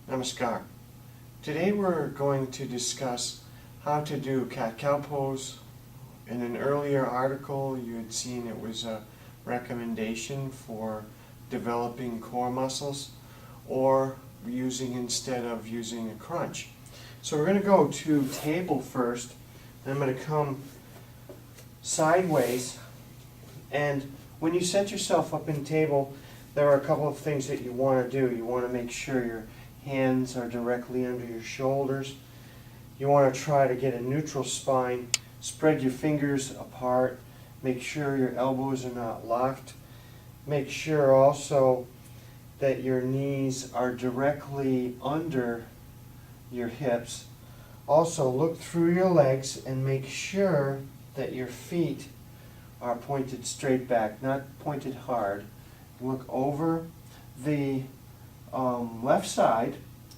Namaskar. Today we're going to discuss how to do cat-cow pose. In an earlier article you had seen it was a recommendation for developing core muscles or instead of using a crunch. So we're going to go to table first. I'm going to come sideways, and when you set yourself up in table, there are a couple of things that you want to do. You want to make sure your hands are directly under your shoulders. You want to try to get a neutral spine. Spread your fingers apart. Make sure your elbows are not locked. Make sure also that your knees are directly under your hips. Also look through your legs and make sure that your feet are pointed straight back, not pointed hard. Look over the left side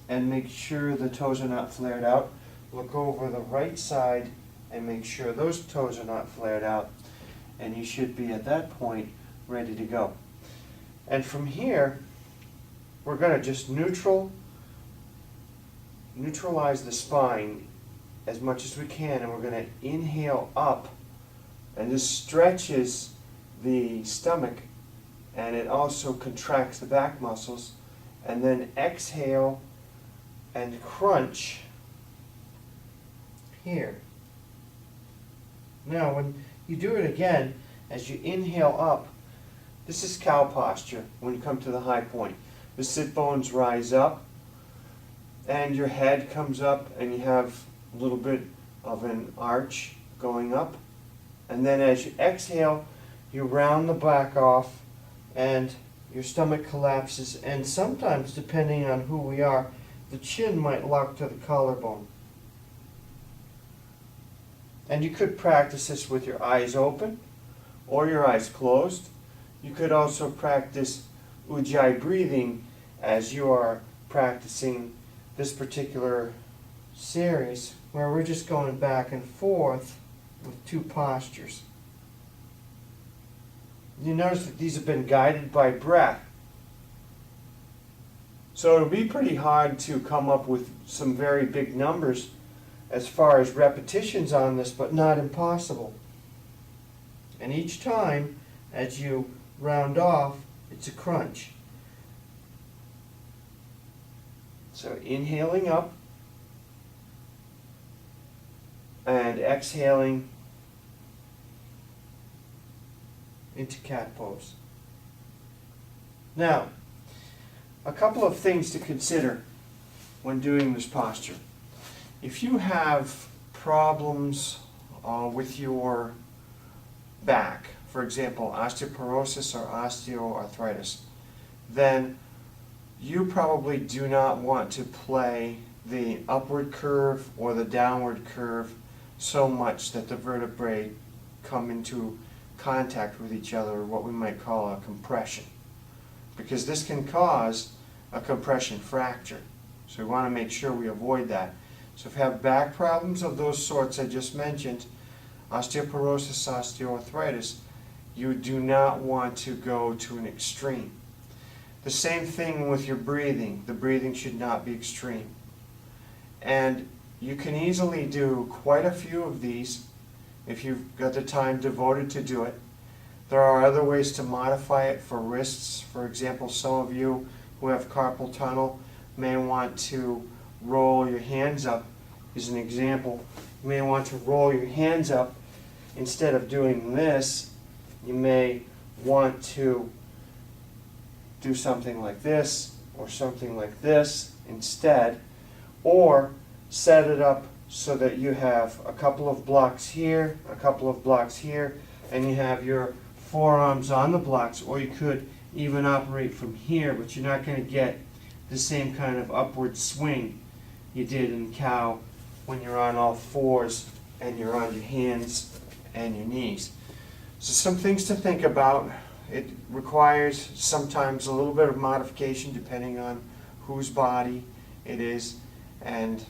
and make sure the toes are not flared out. Look over the right side and make sure those toes are not flared out. And you should be at that point ready to go. And from here, we're going to just neutralize the spine as much as we can, and we're going to inhale up, and this stretches the stomach and it also contracts the back muscles, and then exhale and crunch here. Now when you do it again, as you inhale up, this is cow posture when you come to the high point. The sit bones rise up and your head comes up and you have a little bit of an arch going up, and then as you exhale you round the back off and your stomach collapses, and sometimes, depending on who we are, the chin might lock to the collarbone. And you could practice this with your eyes open or your eyes closed. You could also practice Ujjayi breathing as you are practicing this particular series, where we're just going back and forth with two postures. You notice that these have been guided by breath. So it'll be pretty hard to come up with some very big numbers as far as repetitions on this, but not impossible. And each time, as you round off, it's a crunch. So inhaling up and exhaling into cat pose. Now, a couple of things to consider when doing this posture. If you have problems with your back, for example, osteoporosis or osteoarthritis, then you probably do not want to play the upward curve or the downward curve so much that the vertebrae come into contact with each other, or what we might call a compression, because this can cause a compression fracture. So we want to make sure we avoid that. So if you have back problems of those sorts I just mentioned, osteoporosis, osteoarthritis, you do not want to go to an extreme. The same thing with your breathing. The breathing should not be extreme. And you can easily do quite a few of these if you've got the time devoted to do it. There are other ways to modify it for wrists. For example, some of you who have carpal tunnel may want to roll your hands up. As an example, you may want to roll your hands up. Instead of doing this, you may want to do something like this or something like this instead, or set it up so that you have a couple of blocks here, a couple of blocks here, and you have your forearms on the blocks, or you could even operate from here, but you're not going to get the same kind of upward swing you did in cow when you're on all fours and you're on your hands and your knees. So some things to think about. It requires sometimes a little bit of modification depending on whose body it is, and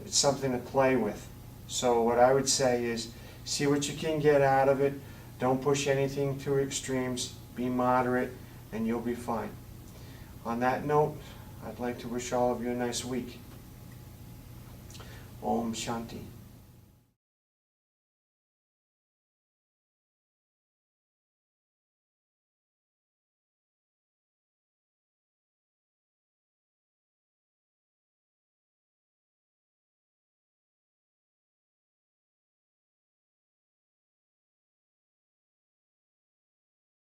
it's something to play with. So what I would say is see what you can get out of it. Don't push anything to extremes. Be moderate and you'll be fine. On that note, I'd like to wish all of you a nice week. Om Shanti.